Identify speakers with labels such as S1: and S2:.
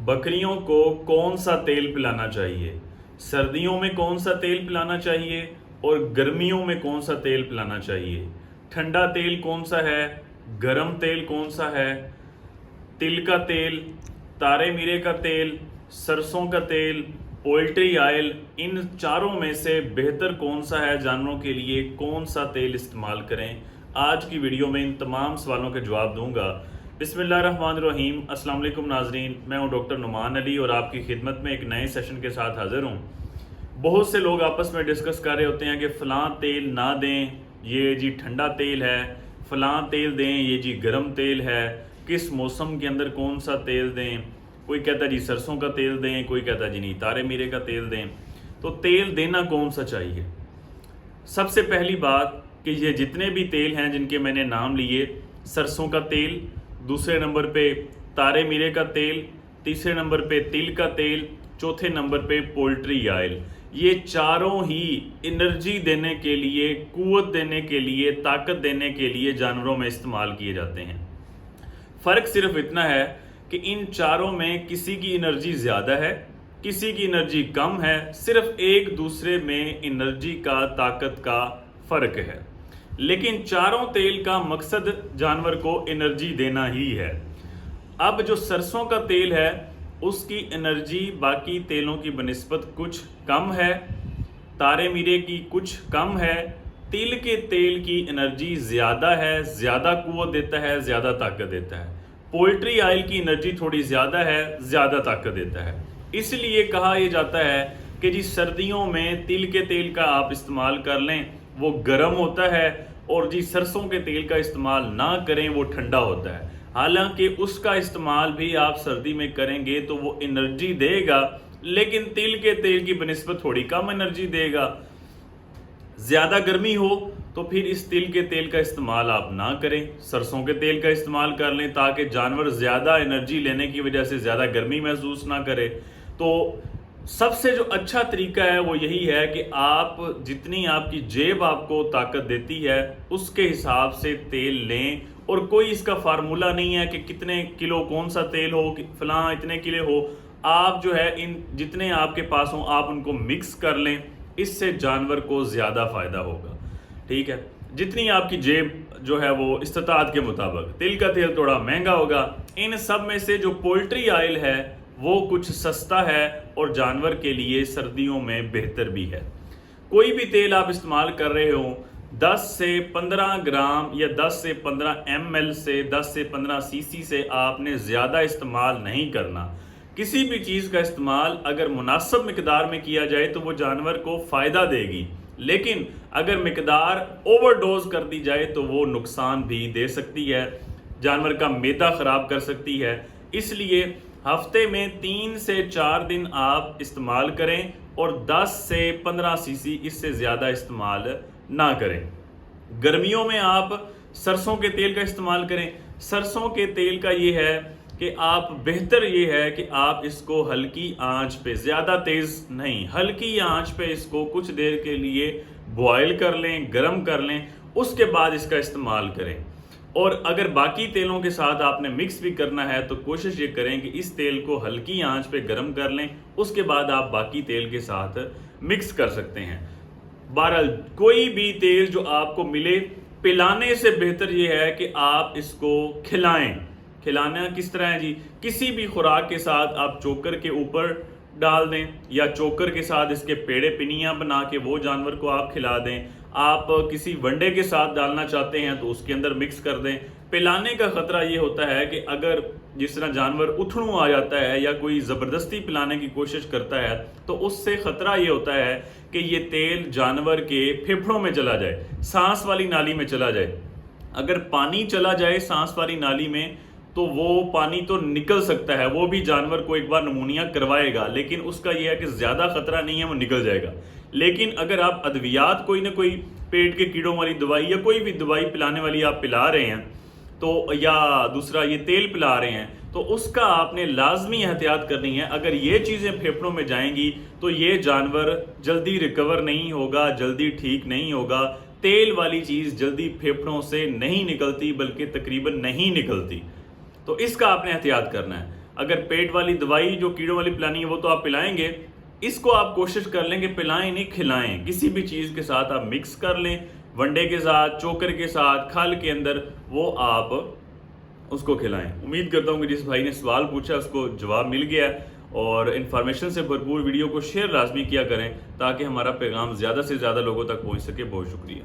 S1: बकरियों को कौन सा तेल पिलाना चाहिए, सर्दियों में कौन सा तेल पिलाना चाहिए और गर्मियों में कौन सा तेल पिलाना चाहिए, ठंडा तेल कौन सा है, गरम तेल कौन सा है, तिल का तेल, तारे मीरे का तेल, सरसों का तेल, पोल्ट्री ऑयल, इन चारों में से बेहतर कौन सा है, जानवरों के लिए कौन सा तेल इस्तेमाल करें। आज की वीडियो में इन तमाम सवालों के जवाब दूंगा। बिस्मिल्लाहिर्रहमानिर्रहीम। अस्सलाम वालेकुम नाजरीन, मैं हूं डॉक्टर नुमान अली और आपकी खिदमत में एक नए सेशन के साथ हाजिर हूं। बहुत से लोग आपस में डिस्कस कर रहे होते हैं कि फ़लाँ तेल ना दें, ये जी ठंडा तेल है, फ़लाँ तेल दें, ये जी गर्म तेल है, किस मौसम के अंदर कौन सा तेल दें। कोई कहता है जी सरसों का तेल दें, कोई कहता है जी नहीं तारे मीरे का तेल दें। तो तेल देना कौन सा चाहिए? सबसे पहली बात कि ये जितने भी तेल हैं जिनके मैंने नाम लिए, सरसों का तेल, दूसरे नंबर पे तारे मीरे का तेल, तीसरे नंबर पे तिल का तेल, चौथे नंबर पे पोल्ट्री ऑयल, ये चारों ही एनर्जी देने के लिए, कुव्वत देने के लिए, ताकत देने के लिए जानवरों में इस्तेमाल किए जाते हैं। फ़र्क सिर्फ इतना है कि इन चारों में किसी की एनर्जी ज़्यादा है, किसी की एनर्जी कम है, सिर्फ एक दूसरे में एनर्जी का, ताकत का फ़र्क है। लेकिन चारों तेल का मकसद जानवर को एनर्जी देना ही है। अब जो सरसों का तेल है उसकी एनर्जी बाकी तेलों की बनिस्बत कुछ कम है, तारे मीरे की कुछ कम है, तिल के तेल की एनर्जी ज़्यादा है, ज़्यादा कुव्वत देता है, ज़्यादा ताकत देता है। पोल्ट्री ऑयल की एनर्जी थोड़ी ज़्यादा है, ज़्यादा ताकत देता है। इसलिए कहा यह जाता है कि जी सर्दियों में तिल के तेल का आप इस्तेमाल कर लें, वो गर्म होता है, और जी सरसों के तेल का इस्तेमाल ना करें, वो ठंडा होता है। हालांकि उसका इस्तेमाल भी आप सर्दी में करेंगे तो वो एनर्जी देगा, लेकिन तिल के तेल की बनिस्बत थोड़ी कम एनर्जी देगा। ज़्यादा गर्मी हो तो फिर इस तिल के तेल का इस्तेमाल आप ना करें, सरसों के तेल का इस्तेमाल कर लें, ताकि जानवर ज़्यादा एनर्जी लेने की वजह से ज़्यादा गर्मी महसूस ना करे। तो सबसे जो अच्छा तरीका है वो यही है कि आप जितनी आपकी जेब आपको ताकत देती है उसके हिसाब से तेल लें, और कोई इसका फार्मूला नहीं है कि कितने किलो कौन सा तेल हो, फलां इतने किलो हो। आप जो है इन जितने आपके पास हो आप उनको मिक्स कर लें, इससे जानवर को ज़्यादा फ़ायदा होगा। ठीक है, जितनी आपकी जेब जो है वो इस्तात के मुताबिक। तिल का तेल थोड़ा महंगा होगा। इन सब में से जो पोल्ट्री ऑयल है वो कुछ सस्ता है और जानवर के लिए सर्दियों में बेहतर भी है। कोई भी तेल आप इस्तेमाल कर रहे हो, 10 से 15 ग्राम या 10 से 15 ml से 10 से 15 cc से आपने ज़्यादा इस्तेमाल नहीं करना। किसी भी चीज़ का इस्तेमाल अगर मुनासिब मिकदार में किया जाए तो वो जानवर को फ़ायदा देगी, लेकिन अगर मिकदार ओवरडोज कर दी जाए तो वो नुकसान भी दे सकती है, जानवर का मैदा ख़राब कर सकती है। इसलिए हफ्ते में 3 से 4 दिन आप इस्तेमाल करें और 10 से 15 cc इससे ज़्यादा इस्तेमाल ना करें। गर्मियों में आप सरसों के तेल का इस्तेमाल करें। सरसों के तेल का ये है कि आप बेहतर ये है कि आप इसको हल्की आंच पे, ज़्यादा तेज़ नहीं, हल्की आंच पे इसको कुछ देर के लिए बॉयल कर लें, गरम कर लें, उसके बाद इसका इस्तेमाल करें। और अगर बाकी तेलों के साथ आपने मिक्स भी करना है तो कोशिश ये करें कि इस तेल को हल्की आंच पे गरम कर लें, उसके बाद आप बाकी तेल के साथ मिक्स कर सकते हैं। बहरहाल कोई भी तेल जो आपको मिले, पिलाने से बेहतर ये है कि आप इसको खिलाएं। खिलाना किस तरह है जी? किसी भी खुराक के साथ आप चोकर के ऊपर डाल दें, या चोकर के साथ इसके पेड़े पिनियाँ बना के वो जानवर को आप खिला दें। आप किसी वंडे के साथ डालना चाहते हैं तो उसके अंदर मिक्स कर दें। पिलाने का ख़तरा ये होता है कि अगर जिस तरह जानवर उठड़ू आ जाता है या कोई ज़बरदस्ती पिलाने की कोशिश करता है तो उससे ख़तरा ये होता है कि ये तेल जानवर के फेफड़ों में चला जाए, सांस वाली नाली में चला जाए। अगर पानी चला जाए सांस वाली नाली में तो वो पानी तो निकल सकता है, वो भी जानवर को एक बार नमूनिया करवाएगा, लेकिन उसका यह है कि ज़्यादा ख़तरा नहीं है, वो निकल जाएगा। लेकिन अगर आप अद्वियात कोई ना कोई पेट के कीड़ों वाली दवाई या कोई भी दवाई पिलाने वाली आप पिला रहे हैं तो, या दूसरा ये तेल पिला रहे हैं, तो उसका आपने लाजमी एहतियात करनी है। अगर ये चीज़ें फेफड़ों में जाएंगी तो ये जानवर जल्दी रिकवर नहीं होगा, जल्दी ठीक नहीं होगा। तेल वाली चीज़ जल्दी फेफड़ों से नहीं निकलती, बल्कि तकरीबन नहीं निकलती। तो इसका आपने एहतियात करना है। اگر پیٹ والی دوائی جو کیڑوں والی پلانی ہے وہ تو آپ پلائیں گے، اس کو آپ کوشش کر لیں کہ پلائیں نہیں کھلائیں، کسی بھی چیز کے ساتھ آپ مکس کر لیں، ونڈے کے ساتھ، چوکر کے ساتھ، کھال کے اندر، وہ آپ اس کو کھلائیں۔ امید کرتا ہوں کہ جس بھائی نے سوال پوچھا اس کو جواب مل گیا، اور انفارمیشن سے بھرپور ویڈیو کو شیئر لازمی کیا کریں تاکہ ہمارا پیغام زیادہ سے زیادہ لوگوں تک پہنچ سکے۔ بہت شکریہ۔